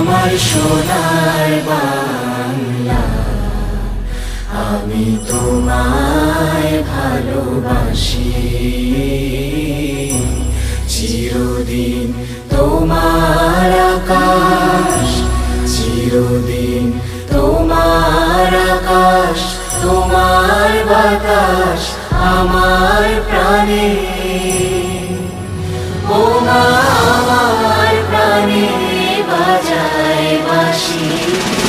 আমার সোনার বাংলা, আমি তোমায় ভালোবাসি। চিরদিন তোমার আকাশ, চিরদিন তোমার আকাশ, তোমার বাতাস আমার প্রাণে। ও মা আমার প্রাণে বাজায় বাঁশি।